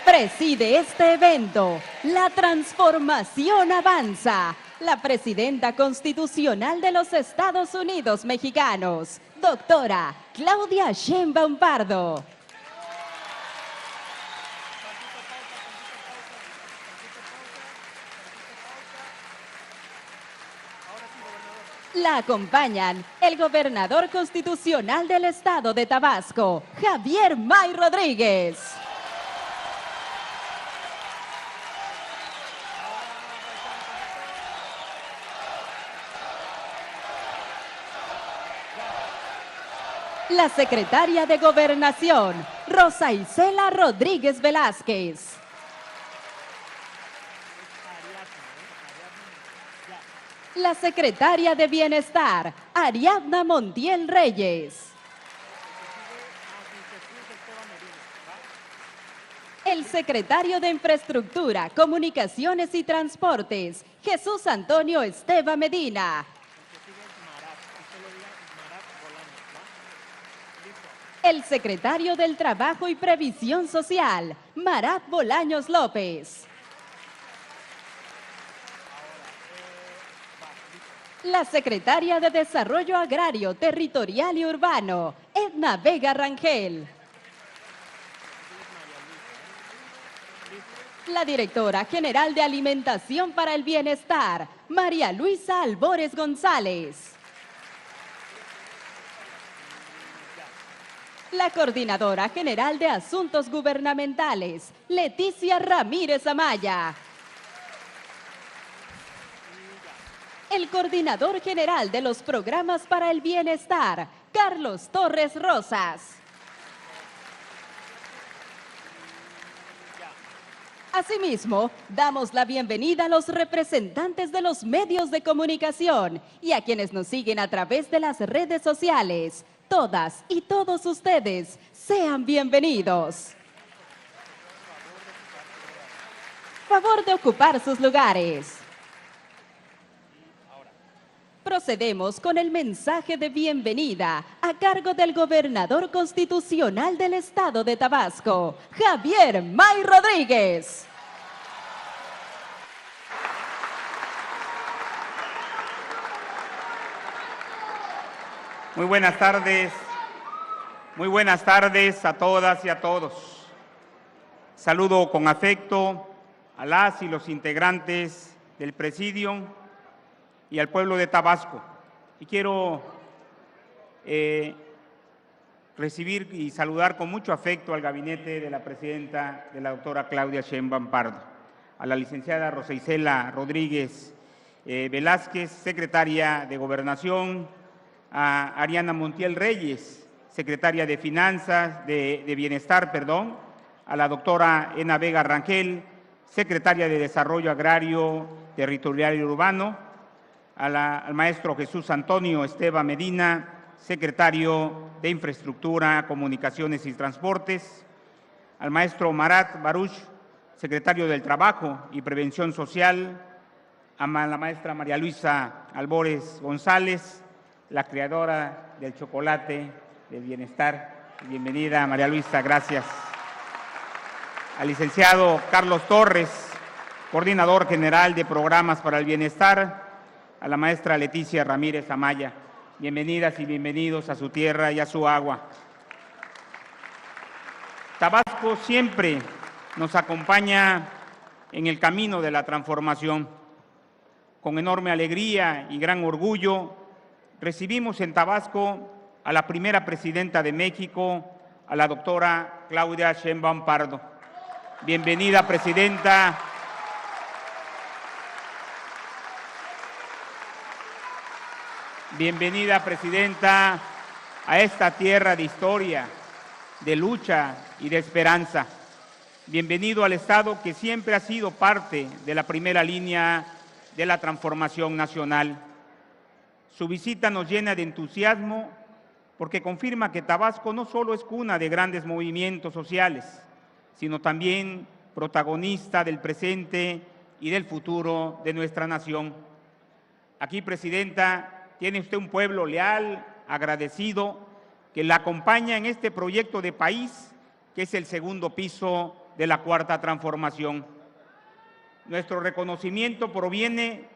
Preside este evento, la transformación avanza, la presidenta constitucional de los Estados Unidos mexicanos, doctora Claudia Sheinbaum Pardo. La acompañan el gobernador constitucional del estado de Tabasco, Javier May Rodríguez. La secretaria de Gobernación, Rosa Isela Rodríguez Velázquez. La secretaria de Bienestar, Ariadna Montiel Reyes. El secretario de Infraestructura, Comunicaciones y Transportes, Jesús Antonio Esteva Medina. El secretario del Trabajo y Previsión Social, Marat Bolaños López. La secretaria de Desarrollo Agrario, Territorial y Urbano, Edna Vega Rangel. La directora general de Alimentación para el Bienestar, María Luisa Albores González. La coordinadora general de Asuntos Gubernamentales, Leticia Ramírez Amaya. El coordinador general de los programas para el bienestar, Carlos Torres Rosas. Asimismo, damos la bienvenida a los representantes de los medios de comunicación y a quienes nos siguen a través de las redes sociales. Todas y todos ustedes, sean bienvenidos. Favor de ocupar sus lugares. Procedemos con el mensaje de bienvenida a cargo del gobernador constitucional del estado de Tabasco, Javier May Rodríguez. Muy buenas tardes a todas y a todos. Saludo con afecto a las y los integrantes del Presidium y al pueblo de Tabasco. Y quiero recibir y saludar con mucho afecto al gabinete de la presidenta, de la doctora Claudia Sheinbaum Pardo, a la licenciada Rosa Isela Rodríguez Velázquez, secretaria de Gobernación, a Ariadna Montiel Reyes, secretaria de Finanzas, de Bienestar, a la doctora Edna Vega Rangel, secretaria de Desarrollo Agrario, Territorial y Urbano, al maestro Jesús Antonio Esteva Medina, secretario de Infraestructura, Comunicaciones y Transportes, al maestro Marat Baruch, secretario del Trabajo y Prevención Social, a la maestra María Luisa Albores González, la creadora del chocolate del bienestar. Bienvenida, María Luisa, gracias. Al licenciado Carlos Torres, coordinador general de Programas para el Bienestar, a la maestra Leticia Ramírez Amaya. Bienvenidas y bienvenidos a su tierra y a su agua. Tabasco siempre nos acompaña en el camino de la transformación. Con enorme alegría y gran orgullo, recibimos en Tabasco a la primera presidenta de México, a la doctora Claudia Sheinbaum Pardo. Bienvenida, presidenta. Bienvenida, presidenta, a esta tierra de historia, de lucha y de esperanza. Bienvenido al Estado que siempre ha sido parte de la primera línea de la transformación nacional. Su visita nos llena de entusiasmo porque confirma que Tabasco no solo es cuna de grandes movimientos sociales, sino también protagonista del presente y del futuro de nuestra nación. Aquí, presidenta, tiene usted un pueblo leal, agradecido, que la acompaña en este proyecto de país, que es el segundo piso de la Cuarta Transformación. Nuestro reconocimiento proviene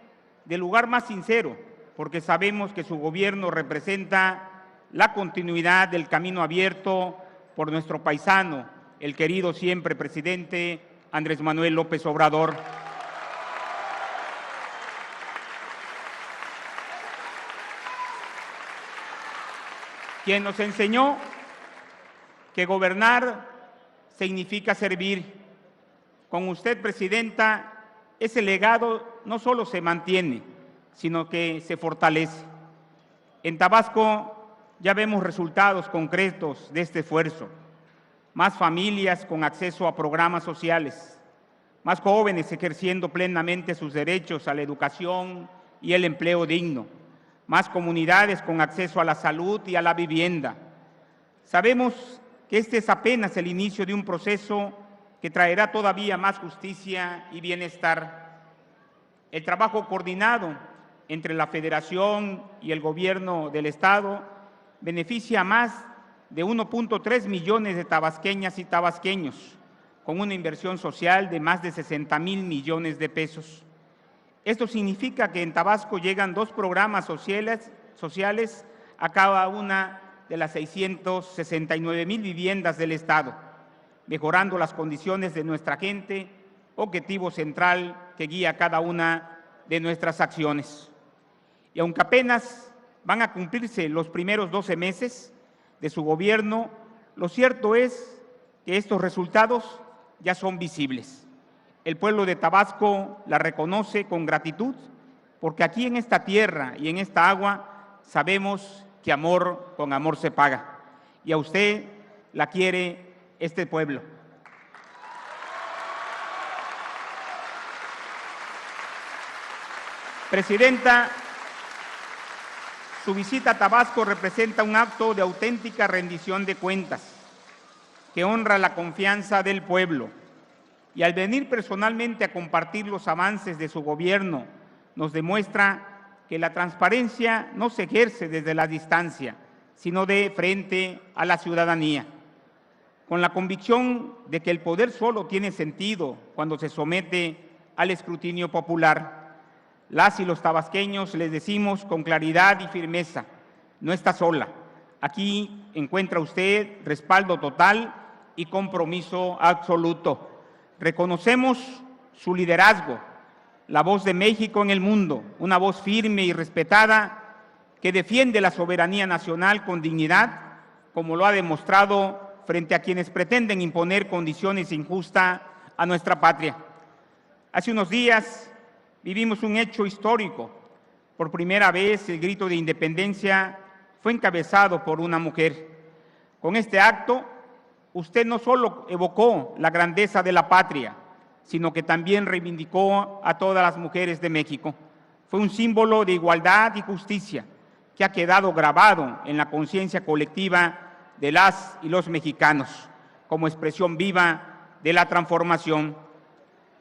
del lugar más sincero, porque sabemos que su gobierno representa la continuidad del camino abierto por nuestro paisano, el querido siempre presidente Andrés Manuel López Obrador. Quien nos enseñó que gobernar significa servir. Con usted, Presidenta, ese legado no solo se mantiene, sino que se fortalece. En Tabasco ya vemos resultados concretos de este esfuerzo. Más familias con acceso a programas sociales, más jóvenes ejerciendo plenamente sus derechos a la educación y el empleo digno, más comunidades con acceso a la salud y a la vivienda. Sabemos que este es apenas el inicio de un proceso que traerá todavía más justicia y bienestar. El trabajo coordinado entre la Federación y el Gobierno del Estado beneficia a más de 1.3 millones de tabasqueñas y tabasqueños, con una inversión social de más de 60,000 millones de pesos. Esto significa que en Tabasco llegan 2 programas sociales a cada una de las 669,000 viviendas del Estado, mejorando las condiciones de nuestra gente, objetivo central que guía cada una de nuestras acciones. Y aunque apenas van a cumplirse los primeros 12 meses de su gobierno, lo cierto es que estos resultados ya son visibles. El pueblo de Tabasco la reconoce con gratitud, porque aquí en esta tierra y en esta agua sabemos que amor con amor se paga. Y a usted la quiere este pueblo. Presidenta, su visita a Tabasco representa un acto de auténtica rendición de cuentas, que honra la confianza del pueblo. Y al venir personalmente a compartir los avances de su gobierno, nos demuestra que la transparencia no se ejerce desde la distancia, sino de frente a la ciudadanía. Con la convicción de que el poder solo tiene sentido cuando se somete al escrutinio popular, las y los tabasqueños les decimos con claridad y firmeza: no está sola. Aquí encuentra usted respaldo total y compromiso absoluto. Reconocemos su liderazgo, la voz de México en el mundo, una voz firme y respetada que defiende la soberanía nacional con dignidad, como lo ha demostrado frente a quienes pretenden imponer condiciones injustas a nuestra patria. Hace unos días vivimos un hecho histórico. Por primera vez el grito de independencia fue encabezado por una mujer. Con este acto, usted no solo evocó la grandeza de la patria, sino que también reivindicó a todas las mujeres de México. Fue un símbolo de igualdad y justicia que ha quedado grabado en la conciencia colectiva de las y los mexicanos, como expresión viva de la transformación.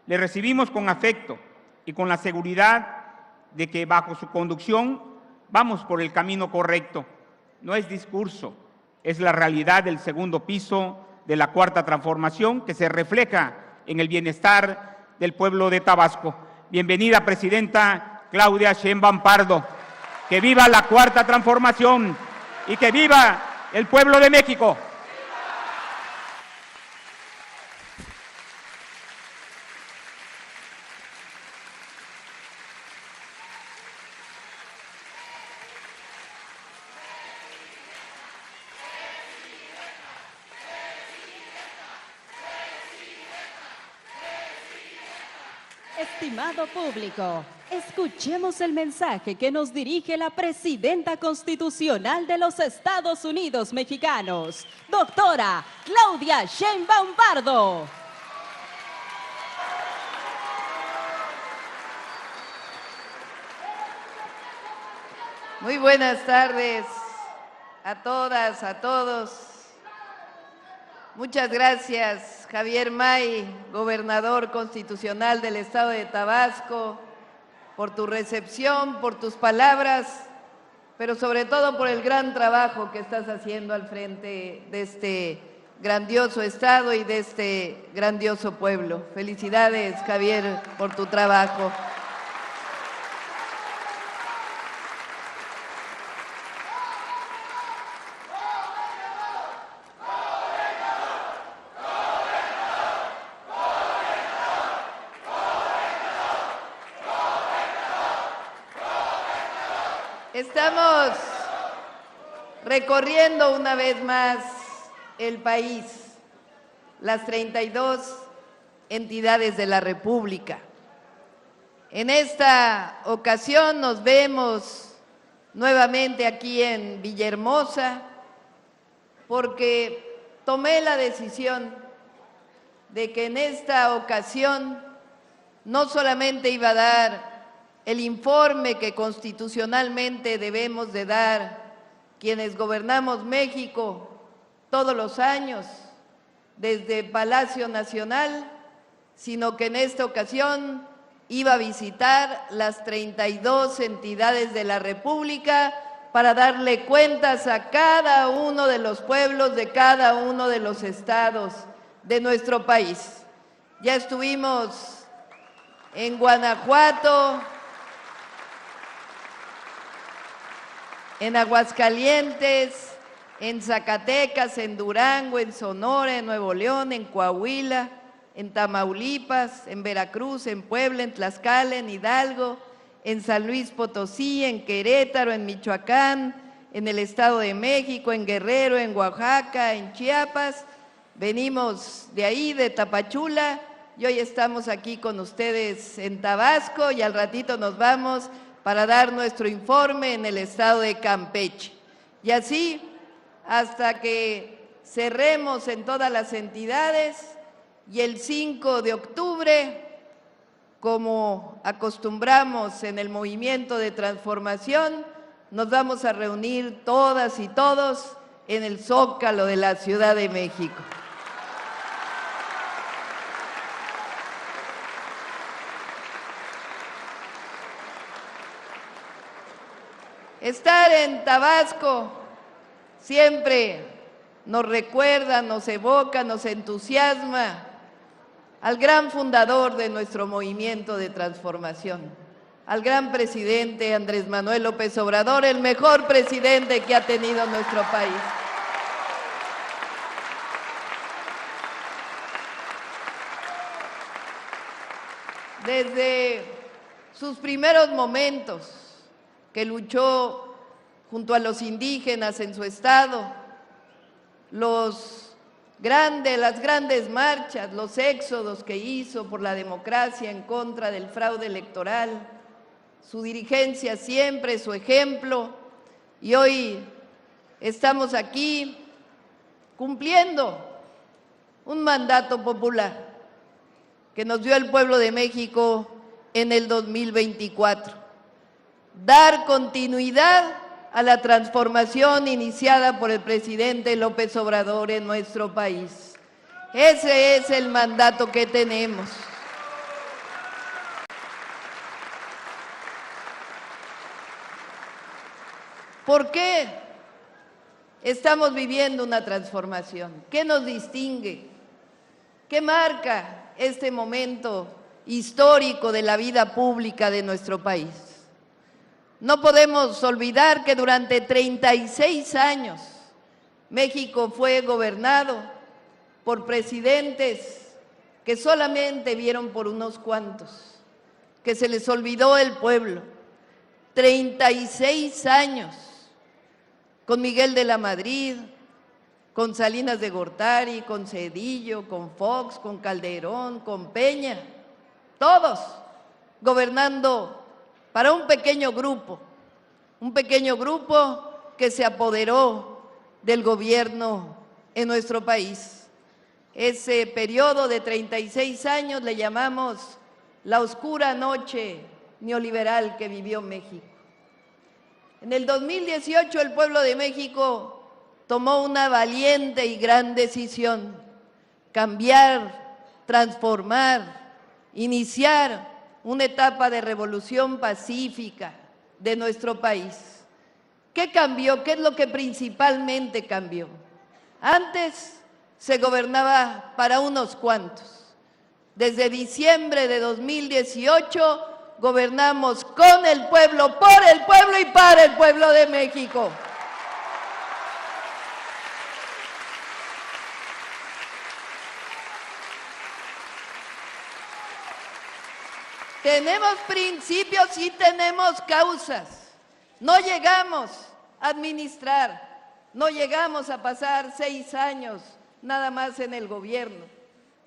Le recibimos con afecto y con la seguridad de que bajo su conducción vamos por el camino correcto. No es discurso, es la realidad del segundo piso de la Cuarta Transformación que se refleja en el bienestar del pueblo de Tabasco. Bienvenida, Presidenta Claudia Sheinbaum Pardo. Que viva la Cuarta Transformación y que viva el pueblo de México. Estimado público, escuchemos el mensaje que nos dirige la Presidenta Constitucional de los Estados Unidos Mexicanos, doctora Claudia Sheinbaum Pardo. Muy buenas tardes a todas, a todos. Muchas gracias, Javier May, gobernador constitucional del Estado de Tabasco, por tu recepción, por tus palabras, pero sobre todo por el gran trabajo que estás haciendo al frente de grandioso estado y de este grandioso pueblo. Felicidades, Javier, por tu trabajo. Estamos recorriendo una vez más el país, las 32 entidades de la República. En esta ocasión nos vemos nuevamente aquí en Villahermosa porque tomé la decisión de que en esta ocasión no solamente iba a dar el informe que constitucionalmente debemos de dar quienes gobernamos México todos los años desde Palacio Nacional, sino que en esta ocasión iba a visitar las 32 entidades de la República para darle cuentas a cada uno de los pueblos de cada uno de los estados de nuestro país. Ya estuvimos en Guanajuato, en Aguascalientes, en Zacatecas, en Durango, en Sonora, en Nuevo León, en Coahuila, en Tamaulipas, en Veracruz, en Puebla, en Tlaxcala, en Hidalgo, en San Luis Potosí, en Querétaro, en Michoacán, en el Estado de México, en Guerrero, en Oaxaca, en Chiapas. Venimos de ahí, de Tapachula, y hoy estamos aquí con ustedes en Tabasco y al ratito nos vamos para dar nuestro informe en el estado de Campeche. Y así hasta que cerremos en todas las entidades y el 5 de octubre, como acostumbramos en el movimiento de transformación, nos vamos a reunir todas y todos en el Zócalo de la Ciudad de México. Estar en Tabasco siempre nos recuerda, nos evoca, nos entusiasma al gran fundador de nuestro movimiento de transformación, al gran presidente Andrés Manuel López Obrador, el mejor presidente que ha tenido nuestro país. Desde sus primeros momentos, que luchó junto a los indígenas en su estado, las grandes marchas, los éxodos que hizo por la democracia en contra del fraude electoral, su dirigencia siempre, su ejemplo, y hoy estamos aquí cumpliendo un mandato popular que nos dio el pueblo de México en el 2024. Dar continuidad a la transformación iniciada por el presidente López Obrador en nuestro país. Ese es el mandato que tenemos. ¿Por qué estamos viviendo una transformación? ¿Qué nos distingue? ¿Qué marca este momento histórico de la vida pública de nuestro país? No podemos olvidar que durante 36 años México fue gobernado por presidentes que solamente vieron por unos cuantos, que se les olvidó el pueblo. 36 años con Miguel de la Madrid, con Salinas de Gortari, con Zedillo, con Fox, con Calderón, con Peña, todos gobernando para un pequeño grupo que se apoderó del gobierno en nuestro país. Ese periodo de 36 años le llamamos la oscura noche neoliberal que vivió México. En el 2018 el pueblo de México tomó una valiente y gran decisión: cambiar, transformar, iniciar una etapa de revolución pacífica de nuestro país. ¿Qué cambió? ¿Qué es lo que principalmente cambió? Antes se gobernaba para unos cuantos. Desde diciembre de 2018 gobernamos con el pueblo, por el pueblo y para el pueblo de México. Tenemos principios y tenemos causas. No llegamos a administrar, no llegamos a pasar 6 años nada más en el gobierno.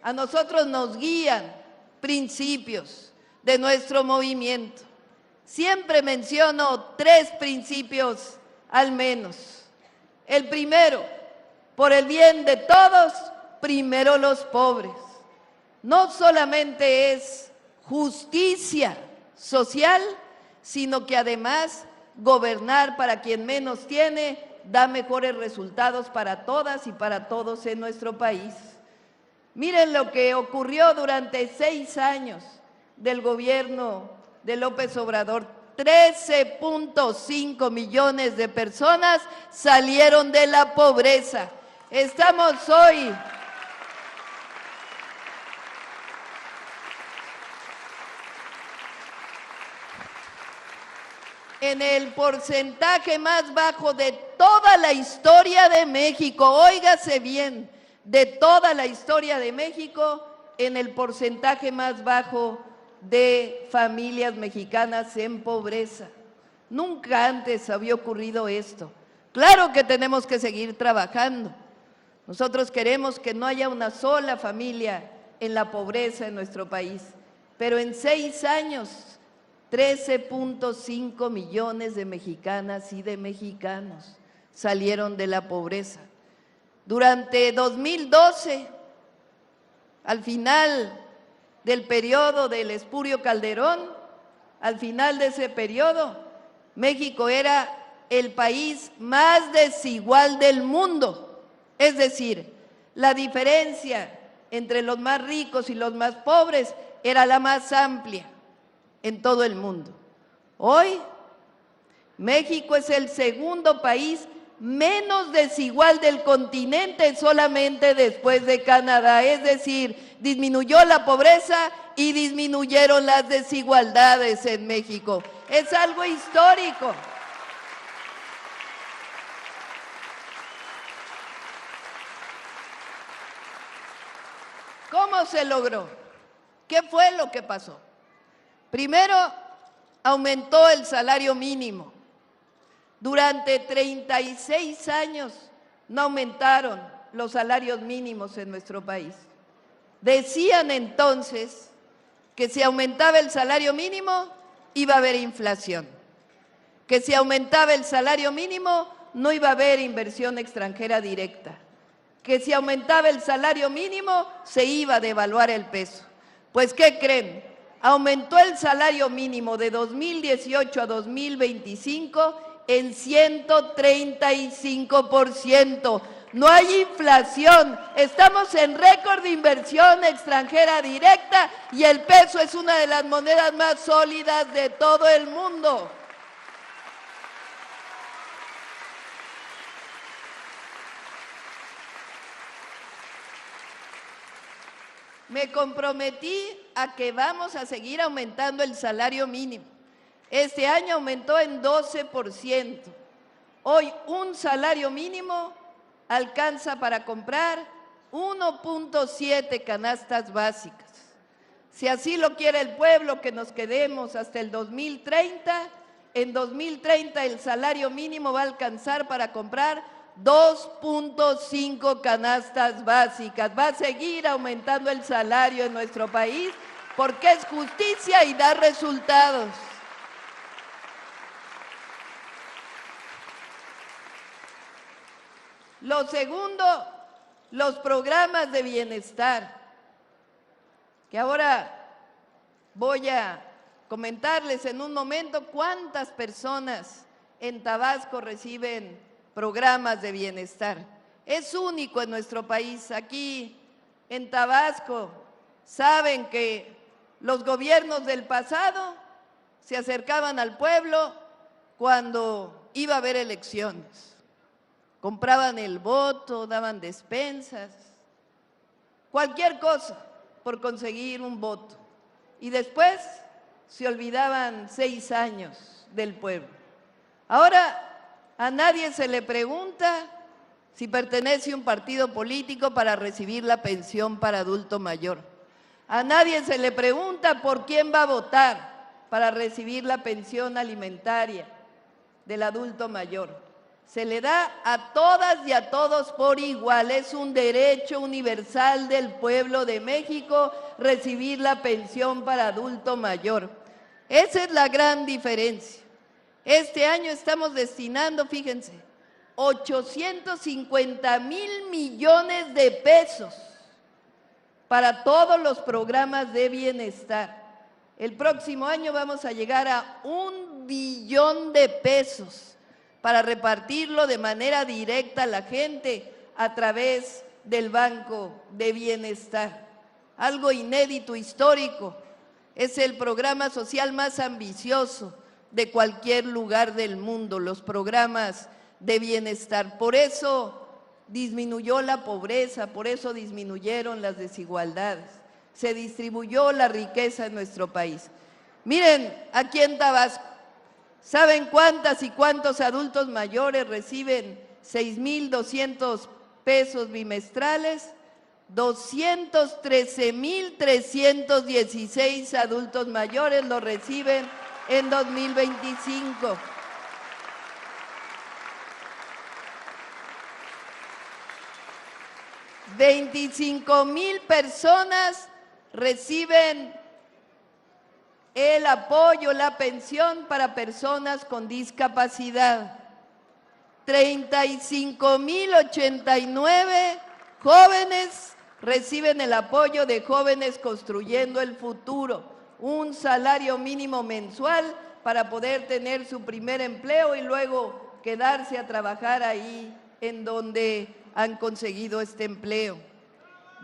A nosotros nos guían principios de nuestro movimiento. Siempre menciono 3 principios al menos. El primero, por el bien de todos, primero los pobres. No solamente es justicia social, sino que además gobernar para quien menos tiene da mejores resultados para todas y para todos en nuestro país. Miren lo que ocurrió durante 6 años del gobierno de López Obrador. 13.5 millones de personas salieron de la pobreza. Estamos hoy en el porcentaje más bajo de toda la historia de México. Óigase bien, de toda la historia de México, en el porcentaje más bajo de familias mexicanas en pobreza. Nunca antes había ocurrido esto. Claro que tenemos que seguir trabajando. Nosotros queremos que no haya una sola familia en la pobreza en nuestro país, pero en 6 años 13.5 millones de mexicanas y de mexicanos salieron de la pobreza. Durante 2012, al final del periodo del Espurio Calderón, al final de ese periodo, México era el país más desigual del mundo. Es decir, la diferencia entre los más ricos y los más pobres era la más amplia en todo el mundo. Hoy, México es el segundo país menos desigual del continente, solamente después de Canadá. Es decir, disminuyó la pobreza y disminuyeron las desigualdades en México. Es algo histórico. ¿Cómo se logró? ¿Qué fue lo que pasó? Primero, aumentó el salario mínimo. Durante 36 años no aumentaron los salarios mínimos en nuestro país. Decían entonces que si aumentaba el salario mínimo iba a haber inflación, que si aumentaba el salario mínimo no iba a haber inversión extranjera directa, que si aumentaba el salario mínimo se iba a devaluar el peso. Pues, ¿qué creen? Aumentó el salario mínimo de 2018 a 2025 en 135%. No hay inflación, estamos en récord de inversión extranjera directa y el peso es una de las monedas más sólidas de todo el mundo. Me comprometí a que vamos a seguir aumentando el salario mínimo. Este año aumentó en 12%. Hoy un salario mínimo alcanza para comprar 1.7 canastas básicas. Si así lo quiere el pueblo, que nos quedemos hasta el 2030, en 2030 el salario mínimo va a alcanzar para comprar 2.5 canastas básicas. Va a seguir aumentando el salario en nuestro país porque es justicia y da resultados. Lo segundo, los programas de bienestar, que ahora voy a comentarles en un momento cuántas personas en Tabasco reciben programas de bienestar. Es único en nuestro país. Aquí en Tabasco saben que los gobiernos del pasado se acercaban al pueblo cuando iba a haber elecciones. Compraban el voto, daban despensas, cualquier cosa por conseguir un voto. Y después se olvidaban 6 años del pueblo. Ahora a nadie se le pregunta si pertenece a un partido político para recibir la pensión para adulto mayor. A nadie se le pregunta por quién va a votar para recibir la pensión alimentaria del adulto mayor. Se le da a todas y a todos por igual. Es un derecho universal del pueblo de México recibir la pensión para adulto mayor. Esa es la gran diferencia. Este año estamos destinando, fíjense, 850,000 millones de pesos para todos los programas de bienestar. El próximo año vamos a llegar a 1 billón de pesos para repartirlo de manera directa a la gente a través del Banco de Bienestar. Algo inédito, histórico. Es el programa social más ambicioso de cualquier lugar del mundo, los programas de bienestar. Por eso disminuyó la pobreza, por eso disminuyeron las desigualdades, se distribuyó la riqueza en nuestro país. Miren, aquí en Tabasco, ¿saben cuántas y cuántos adultos mayores reciben 6,200 pesos bimestrales? 213,316 adultos mayores lo reciben en 2025. $25,000 personas reciben el apoyo, la pensión para personas con discapacidad. 35,089 jóvenes reciben el apoyo de Jóvenes Construyendo el Futuro, un salario mínimo mensual para poder tener su primer empleo y luego quedarse a trabajar ahí en donde han conseguido este empleo.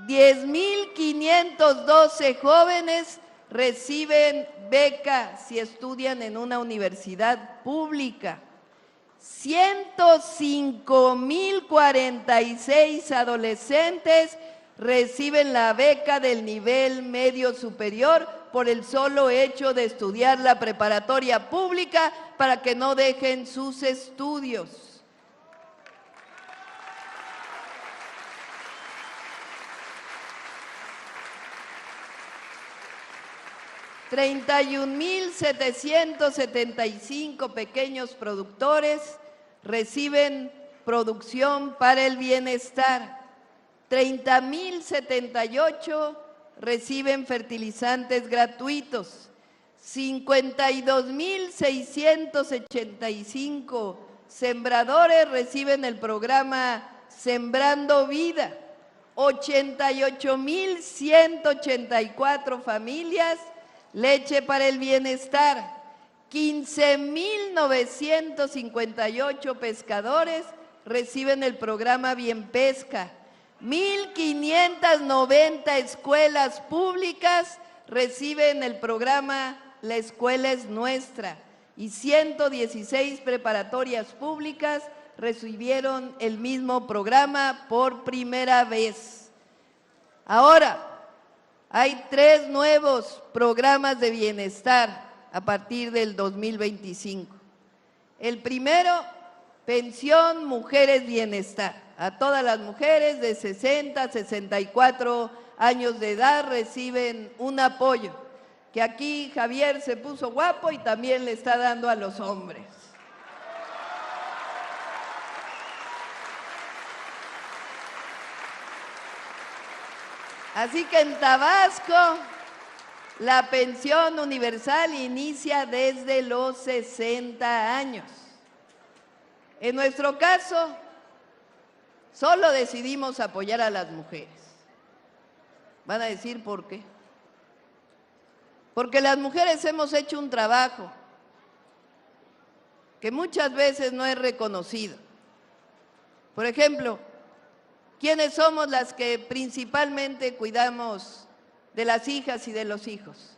10,512 jóvenes reciben beca si estudian en una universidad pública. 105,046 adolescentes reciben la beca del nivel medio superior por el solo hecho de estudiar la preparatoria pública para que no dejen sus estudios. $31,775 pequeños productores reciben producción para el bienestar. 30,078 reciben fertilizantes gratuitos. 52,685 sembradores reciben el programa Sembrando Vida. 88,184 familias leche para el bienestar. 15,958 pescadores reciben el programa Bien Pesca. 1,590 escuelas públicas reciben el programa La Escuela es Nuestra y 116 preparatorias públicas recibieron el mismo programa por primera vez. Ahora, hay 3 nuevos programas de bienestar a partir del 2025. El primero, Pensión Mujeres Bienestar. A todas las mujeres de 60 a 64 años de edad reciben un apoyo, que aquí Javier se puso guapo y también le está dando a los hombres. Así que en Tabasco la pensión universal inicia desde los 60 años. En nuestro caso, solo decidimos apoyar a las mujeres. Van a decir ¿por qué? Porque las mujeres hemos hecho un trabajo que muchas veces no es reconocido. Por ejemplo, ¿quiénes somos las que principalmente cuidamos de las hijas y de los hijos?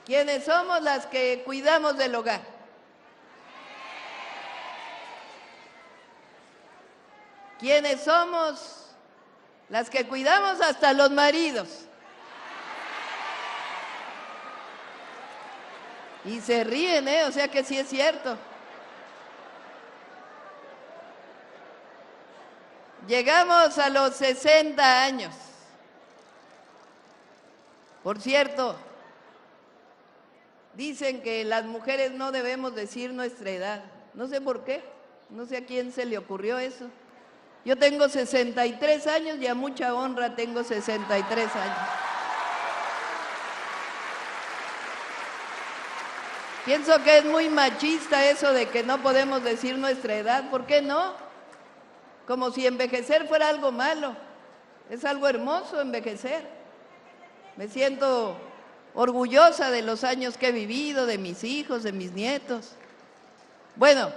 ¿Quiénes somos las que cuidamos del hogar? ¿Quiénes somos? Las que cuidamos hasta los maridos. Y se ríen, o sea que sí es cierto. Llegamos a los 60 años. Por cierto, dicen que las mujeres no debemos decir nuestra edad. No sé por qué, no sé a quién se le ocurrió eso. Yo tengo 63 años y a mucha honra tengo 63 años. Pienso que es muy machista eso de que no podemos decir nuestra edad. ¿Por qué no? Como si envejecer fuera algo malo. Es algo hermoso envejecer. Me siento orgullosa de los años que he vivido, de mis hijos, de mis nietos. Bueno,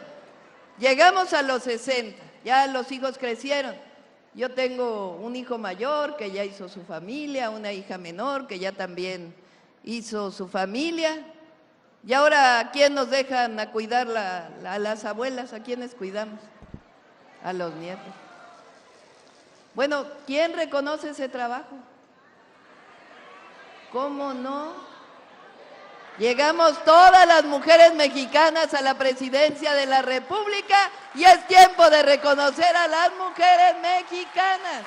llegamos a los 60, ya los hijos crecieron. Yo tengo un hijo mayor que ya hizo su familia, una hija menor que ya también hizo su familia. Y ahora, ¿a quién nos dejan a cuidar a las abuelas? ¿A quiénes cuidamos? A los nietos. Bueno, ¿quién reconoce ese trabajo? ¿Cómo no? Llegamos todas las mujeres mexicanas a la presidencia de la República y es tiempo de reconocer a las mujeres mexicanas.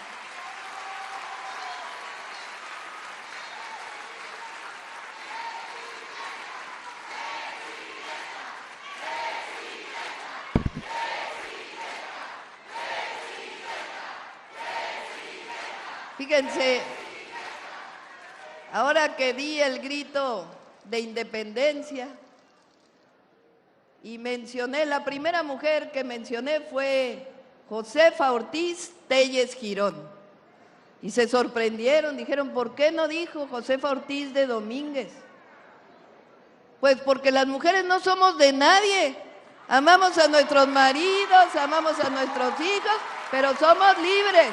Fíjense, ahora que di el grito de independencia y mencioné, la primera mujer que mencioné fue Josefa Ortiz Telles Girón. Y se sorprendieron, dijeron, ¿por qué no dijo Josefa Ortiz de Domínguez? Pues porque las mujeres no somos de nadie. Amamos a nuestros maridos, amamos a nuestros hijos, pero somos libres.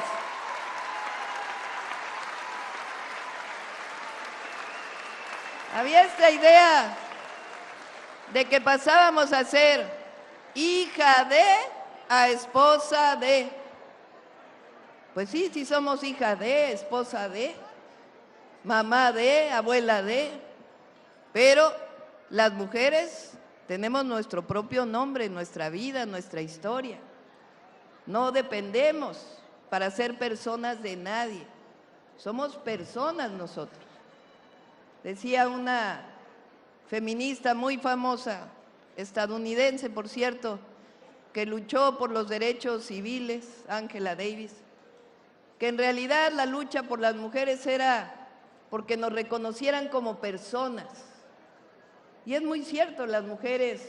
Había esta idea de que pasábamos a ser hija de a esposa de. Pues sí, sí somos hija de, esposa de, mamá de, abuela de, pero las mujeres tenemos nuestro propio nombre, nuestra vida, nuestra historia. No dependemos para ser personas de nadie, somos personas nosotros. Decía una feminista muy famosa, estadounidense por cierto, que luchó por los derechos civiles, Angela Davis, que en realidad la lucha por las mujeres era porque nos reconocieran como personas. Y es muy cierto, las mujeres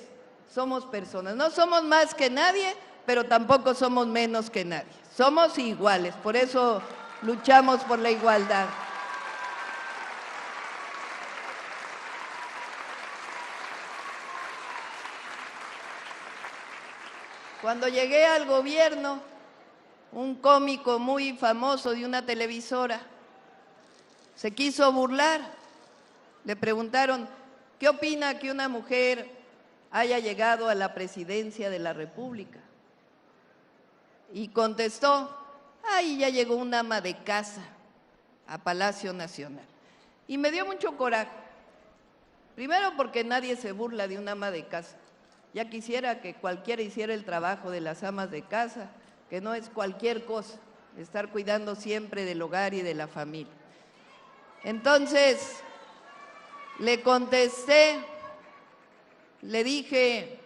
somos personas, no somos más que nadie, pero tampoco somos menos que nadie, somos iguales, por eso luchamos por la igualdad. Cuando llegué al gobierno, un cómico muy famoso de una televisora se quiso burlar. Le preguntaron, ¿qué opina que una mujer haya llegado a la presidencia de la República? Y contestó, ¡ay, ya llegó una ama de casa a Palacio Nacional! Y me dio mucho coraje. Primero porque nadie se burla de una ama de casa. Ya quisiera que cualquiera hiciera el trabajo de las amas de casa, que no es cualquier cosa, estar cuidando siempre del hogar y de la familia. Entonces, le contesté, le dije,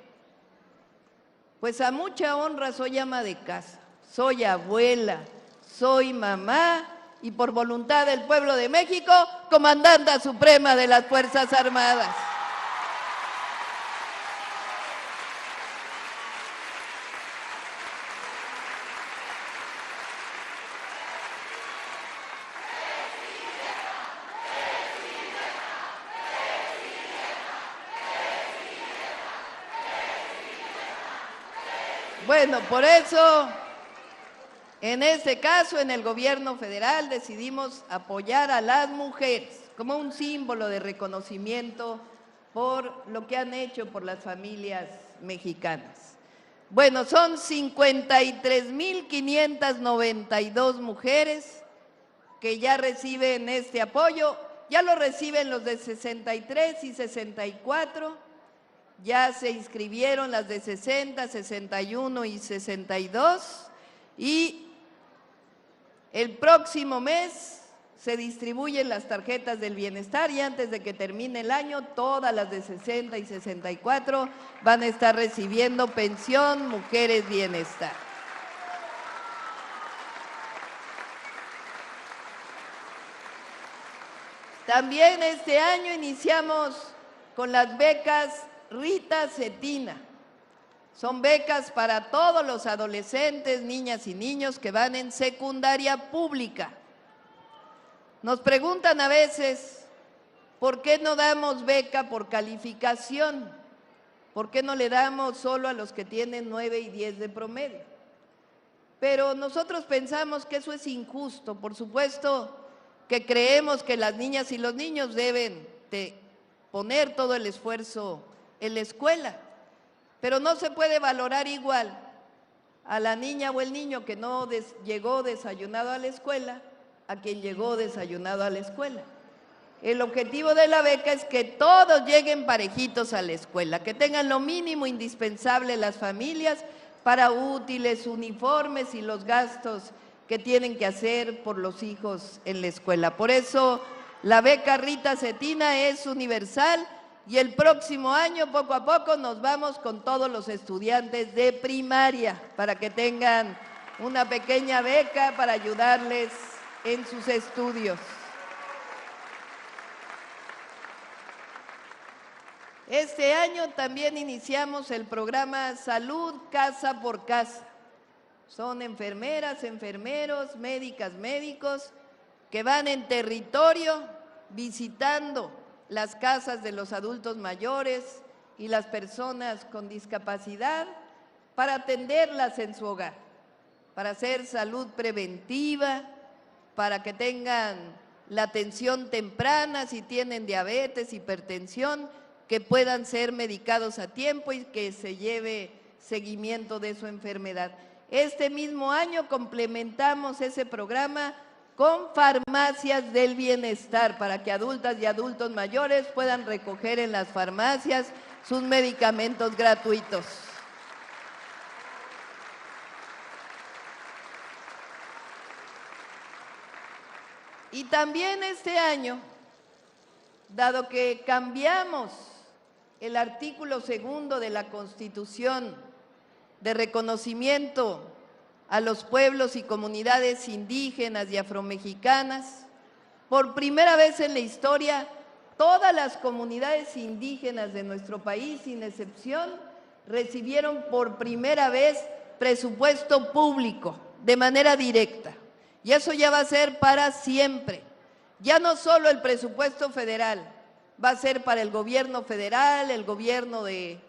pues a mucha honra soy ama de casa, soy abuela, soy mamá y por voluntad del pueblo de México, comandante suprema de las Fuerzas Armadas. Bueno, por eso, en este caso, en el gobierno federal, decidimos apoyar a las mujeres como un símbolo de reconocimiento por lo que han hecho por las familias mexicanas. Bueno, son 53.592 mujeres que ya reciben este apoyo. Ya lo reciben los de 63 y 64, ya se inscribieron las de 60, 61 y 62, y el próximo mes se distribuyen las tarjetas del bienestar y antes de que termine el año, todas las de 60 y 64 van a estar recibiendo pensión Mujeres Bienestar. También este año iniciamos con las becas Rita Cetina. Son becas para todos los adolescentes, niñas y niños que van en secundaria pública. Nos preguntan a veces, ¿por qué no damos beca por calificación? ¿Por qué no le damos solo a los que tienen 9 y 10 de promedio? Pero nosotros pensamos que eso es injusto. Por supuesto que creemos que las niñas y los niños deben de poner todo el esfuerzo en la escuela, pero no se puede valorar igual a la niña o el niño que no llegó desayunado a la escuela a quien llegó desayunado a la escuela. El objetivo de la beca es que todos lleguen parejitos a la escuela, que tengan lo mínimo indispensable las familias para útiles, uniformes y los gastos que tienen que hacer por los hijos en la escuela. Por eso la beca Rita Cetina es universal y el próximo año, poco a poco, nos vamos con todos los estudiantes de primaria para que tengan una pequeña beca para ayudarles en sus estudios. Este año también iniciamos el programa Salud Casa por Casa. Son enfermeras, enfermeros, médicas, médicos que van en territorio visitando las casas de los adultos mayores y las personas con discapacidad para atenderlas en su hogar, para hacer salud preventiva, para que tengan la atención temprana si tienen diabetes, hipertensión, que puedan ser medicados a tiempo y que se lleve seguimiento de su enfermedad. Este mismo año complementamos ese programa con farmacias del bienestar para que adultas y adultos mayores puedan recoger en las farmacias sus medicamentos gratuitos. Y también este año, dado que cambiamos el artículo 2 de la Constitución de reconocimiento a los pueblos y comunidades indígenas y afromexicanas, por primera vez en la historia, todas las comunidades indígenas de nuestro país, sin excepción, recibieron por primera vez presupuesto público de manera directa. Y eso ya va a ser para siempre. Ya no solo el presupuesto federal, va a ser para el gobierno federal, el gobierno de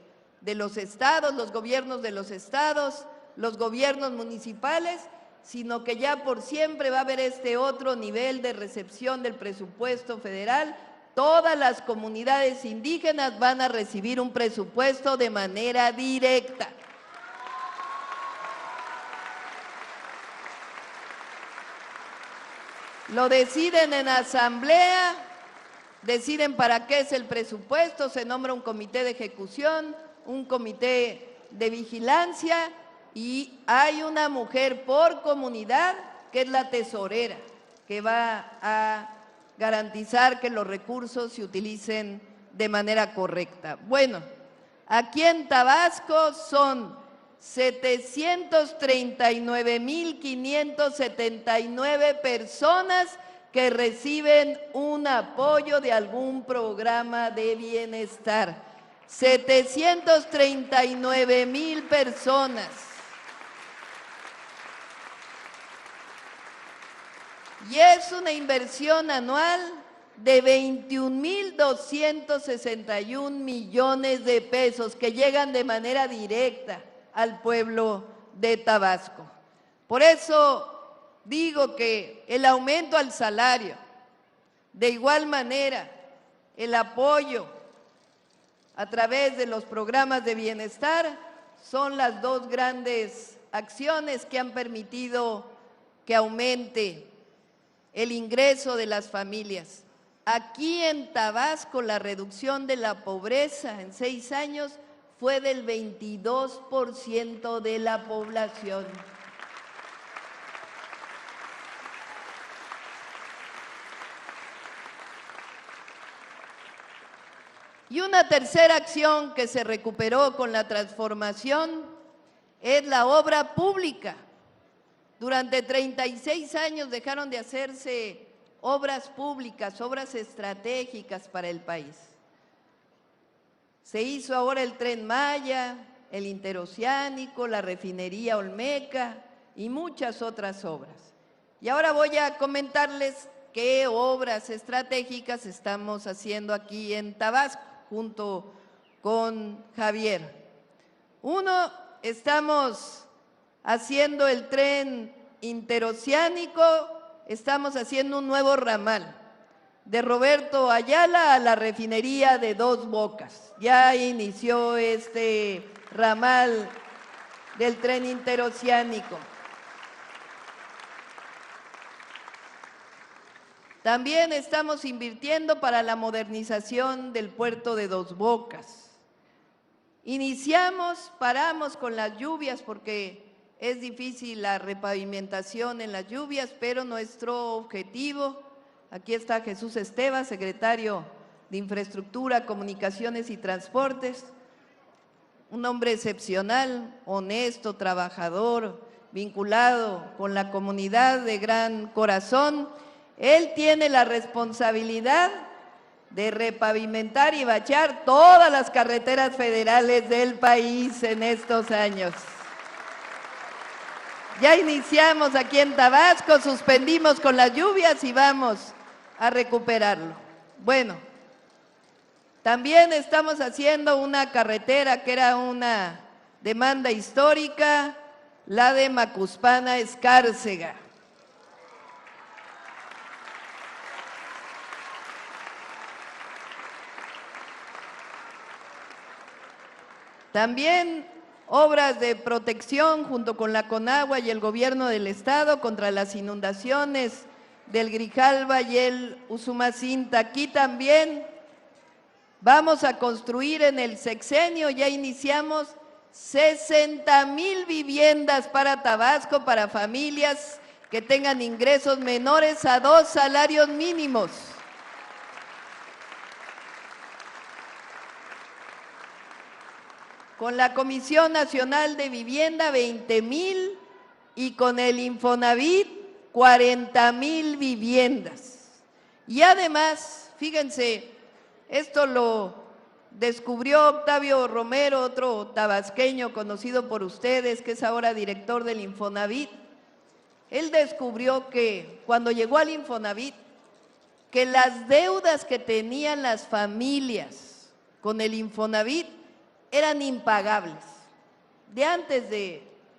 los estados, los gobiernos de los estados, los gobiernos municipales, sino que ya por siempre va a haber este otro nivel de recepción del presupuesto federal. Todas las comunidades indígenas van a recibir un presupuesto de manera directa. Lo deciden en asamblea, deciden para qué es el presupuesto, se nombra un comité de ejecución, un comité de vigilancia y hay una mujer por comunidad que es la tesorera, que va a garantizar que los recursos se utilicen de manera correcta. Bueno, aquí en Tabasco son 739,579 personas que reciben un apoyo de algún programa de bienestar. 739,000 personas. Y es una inversión anual de 21,261 millones de pesos que llegan de manera directa al pueblo de Tabasco. Por eso digo que el aumento al salario, de igual manera el apoyo a través de los programas de bienestar, son las dos grandes acciones que han permitido que aumente el ingreso de las familias. Aquí en Tabasco la reducción de la pobreza en 6 años fue del 22% de la población. Y una tercera acción que se recuperó con la transformación es la obra pública. Durante 36 años dejaron de hacerse obras públicas, obras estratégicas para el país. Se hizo ahora el Tren Maya, el Interoceánico, la refinería Olmeca y muchas otras obras. Y ahora voy a comentarles qué obras estratégicas estamos haciendo aquí en Tabasco, junto con Javier. Uno, estamos haciendo el tren interoceánico, estamos haciendo un nuevo ramal de Roberto Ayala a la refinería de Dos Bocas. Ya inició este ramal del tren interoceánico. También estamos invirtiendo para la modernización del puerto de Dos Bocas. Paramos con las lluvias porque es difícil la repavimentación en las lluvias, pero nuestro objetivo, aquí está Jesús Esteva, secretario de Infraestructura, Comunicaciones y Transportes, un hombre excepcional, honesto, trabajador, vinculado con la comunidad de gran corazón. Él tiene la responsabilidad de repavimentar y bachar todas las carreteras federales del país en estos años. Ya iniciamos aquí en Tabasco, suspendimos con las lluvias y vamos a recuperarlo. Bueno, también estamos haciendo una carretera que era una demanda histórica, la de Macuspana a Escárcega. También obras de protección junto con la Conagua y el gobierno del estado contra las inundaciones del Grijalva y el Usumacinta. Aquí también vamos a construir en el sexenio, ya iniciamos 60,000 viviendas para Tabasco, para familias que tengan ingresos menores a 2 salarios mínimos. Con la Comisión Nacional de Vivienda, 20,000 y con el Infonavit, 40,000 viviendas. Y además, fíjense, esto lo descubrió Octavio Romero, otro tabasqueño conocido por ustedes, que es ahora director del Infonavit. Él descubrió que cuando llegó al Infonavit, que las deudas que tenían las familias con el Infonavit eran impagables,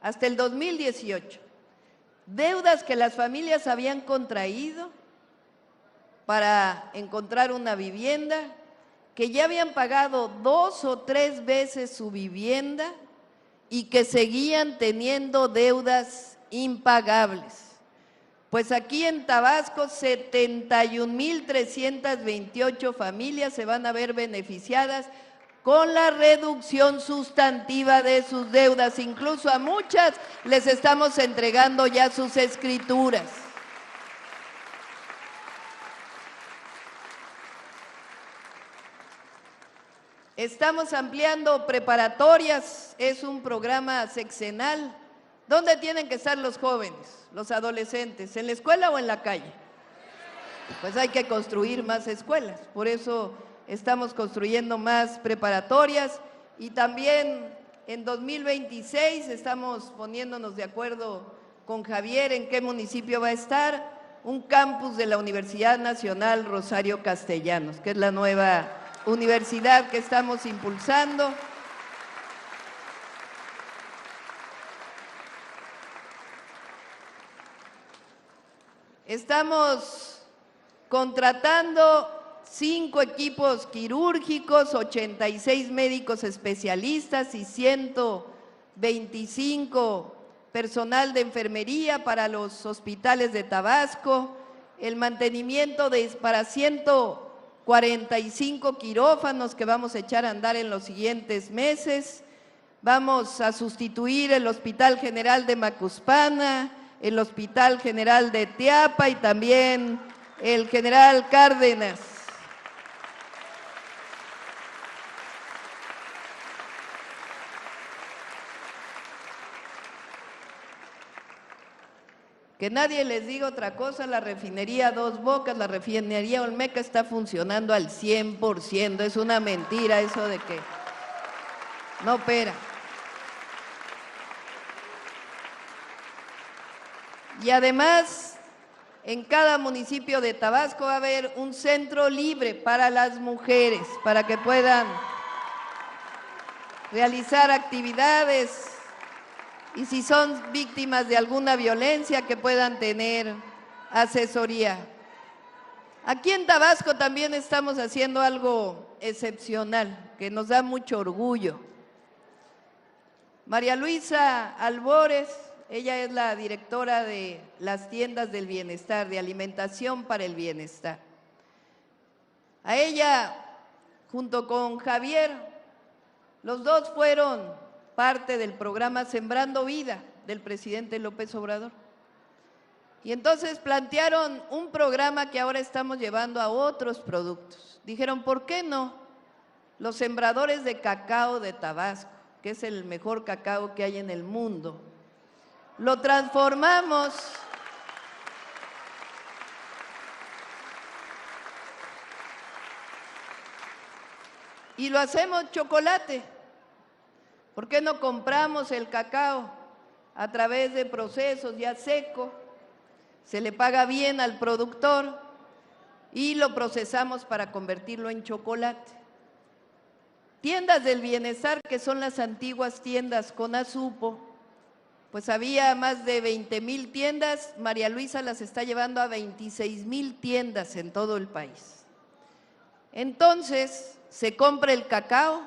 hasta el 2018. Deudas que las familias habían contraído para encontrar una vivienda, que ya habían pagado 2 o 3 veces su vivienda y que seguían teniendo deudas impagables. Pues aquí en Tabasco, 71,328 familias se van a ver beneficiadas con la reducción sustantiva de sus deudas. Incluso a muchas les estamos entregando ya sus escrituras. Estamos ampliando preparatorias, es un programa sexenal. ¿Dónde tienen que estar los jóvenes, los adolescentes? ¿En la escuela o en la calle? Pues hay que construir más escuelas, por eso estamos construyendo más preparatorias y también en 2026 estamos poniéndonos de acuerdo con Javier en qué municipio va a estar un campus de la Universidad Nacional Rosario Castellanos, que es la nueva universidad que estamos impulsando. Estamos contratando 5 equipos quirúrgicos, 86 médicos especialistas y 25 personal de enfermería para los hospitales de Tabasco, el mantenimiento para 145 quirófanos que vamos a echar a andar en los siguientes meses. Vamos a sustituir el Hospital General de Macuspana, el Hospital General de Teapa y también el General Cárdenas. Que nadie les diga otra cosa, la refinería Dos Bocas, la refinería Olmeca está funcionando al 100%, es una mentira eso de que no opera. Y además, en cada municipio de Tabasco va a haber un centro libre para las mujeres, para que puedan realizar actividades y si son víctimas de alguna violencia que puedan tener asesoría. Aquí en Tabasco también estamos haciendo algo excepcional, que nos da mucho orgullo. María Luisa Albores, ella es la directora de las tiendas del bienestar, de alimentación para el bienestar. A ella, junto con Javier, los dos fueron parte del programa Sembrando Vida del presidente López Obrador. Y entonces plantearon un programa que ahora estamos llevando a otros productos. Dijeron, ¿por qué no? Los sembradores de cacao de Tabasco, que es el mejor cacao que hay en el mundo, lo transformamos y lo hacemos chocolate. ¿Por qué no compramos el cacao a través de procesos ya seco? Se le paga bien al productor y lo procesamos para convertirlo en chocolate. Tiendas del bienestar, que son las antiguas tiendas Conasupo, pues había más de 20,000 tiendas, María Luisa las está llevando a 26,000 tiendas en todo el país. Entonces, se compra el cacao,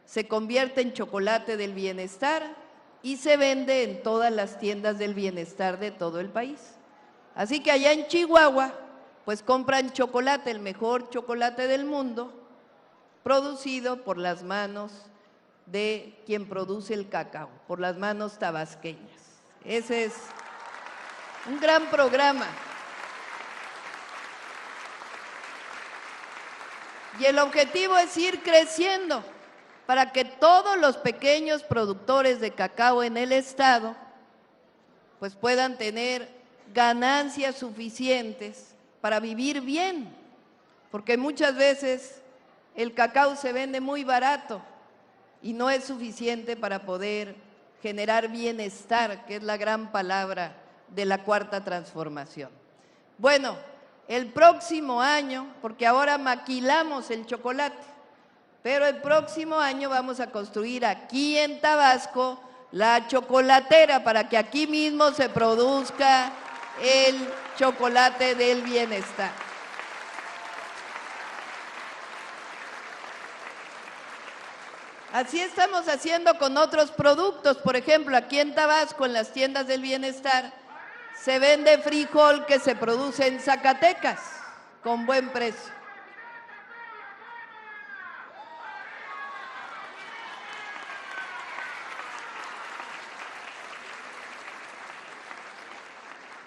se convierte en chocolate del bienestar y se vende en todas las tiendas del bienestar de todo el país. Así que allá en Chihuahua, pues compran chocolate, el mejor chocolate del mundo, producido por las manos de quien produce el cacao, por las manos tabasqueñas. Ese es un gran programa. Y el objetivo es ir creciendo para que todos los pequeños productores de cacao en el estado pues puedan tener ganancias suficientes para vivir bien, porque muchas veces el cacao se vende muy barato y no es suficiente para poder generar bienestar, que es la gran palabra de la Cuarta Transformación. Bueno, el próximo año, porque ahora maquilamos el chocolate, pero el próximo año vamos a construir aquí en Tabasco la chocolatera para que aquí mismo se produzca el chocolate del bienestar. Así estamos haciendo con otros productos. Por ejemplo, aquí en Tabasco, en las tiendas del bienestar, se vende frijol que se produce en Zacatecas con buen precio.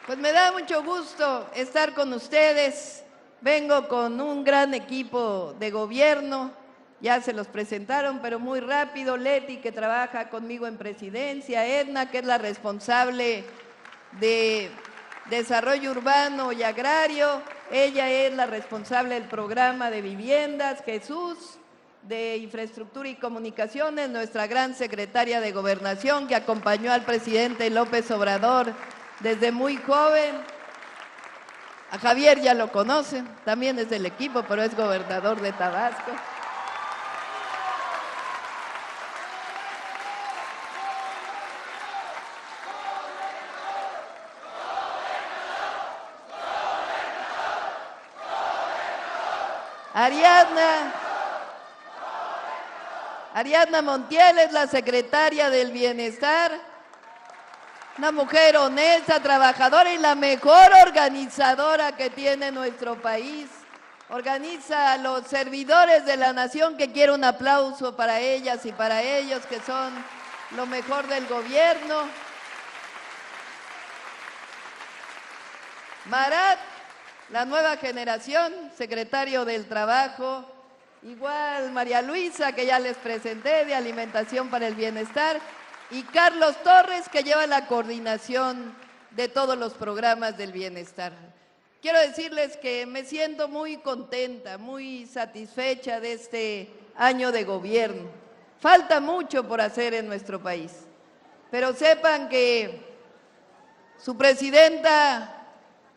Pues me da mucho gusto estar con ustedes. Vengo con un gran equipo de gobierno. Ya se los presentaron, pero muy rápido. Leti, que trabaja conmigo en presidencia, Edna, que es la responsable de desarrollo urbano y agrario, ella es la responsable del programa de viviendas, Jesús, de infraestructura y comunicaciones, nuestra gran secretaria de Gobernación, que acompañó al presidente López Obrador desde muy joven. A Javier ya lo conocen, también es del equipo, pero es gobernador de Tabasco. Ariadna Montiel es la secretaria del Bienestar, una mujer honesta, trabajadora y la mejor organizadora que tiene nuestro país. Organiza a los servidores de la nación, que quiero un aplauso para ellas y para ellos, que son lo mejor del gobierno. Marat, la nueva generación, secretario del Trabajo. Igual María Luisa, que ya les presenté, de Alimentación para el Bienestar. Y Carlos Torres, que lleva la coordinación de todos los programas del bienestar. Quiero decirles que me siento muy contenta, muy satisfecha de este año de gobierno. Falta mucho por hacer en nuestro país, pero sepan que su presidenta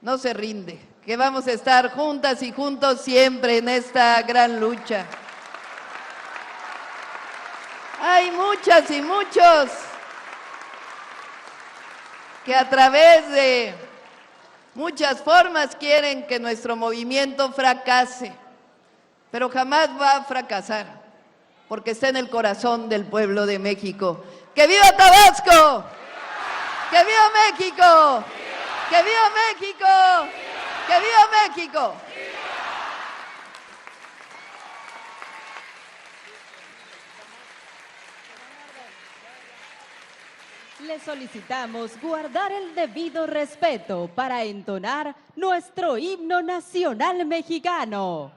no se rinde, que vamos a estar juntas y juntos siempre en esta gran lucha. Hay muchas y muchos que a través de muchas formas quieren que nuestro movimiento fracase, pero jamás va a fracasar, porque está en el corazón del pueblo de México. ¡Que viva Tabasco! ¡Que viva México! ¡Que viva México! ¡Que viva México! Le solicitamos guardar el debido respeto para entonar nuestro himno nacional mexicano.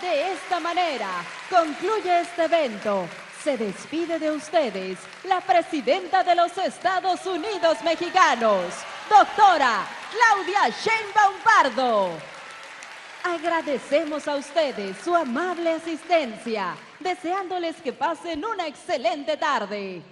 De esta manera concluye este evento. Se despide de ustedes la presidenta de los Estados Unidos mexicanos, doctora Claudia Sheinbaum Pardo. Agradecemos a ustedes su amable asistencia, deseándoles que pasen una excelente tarde.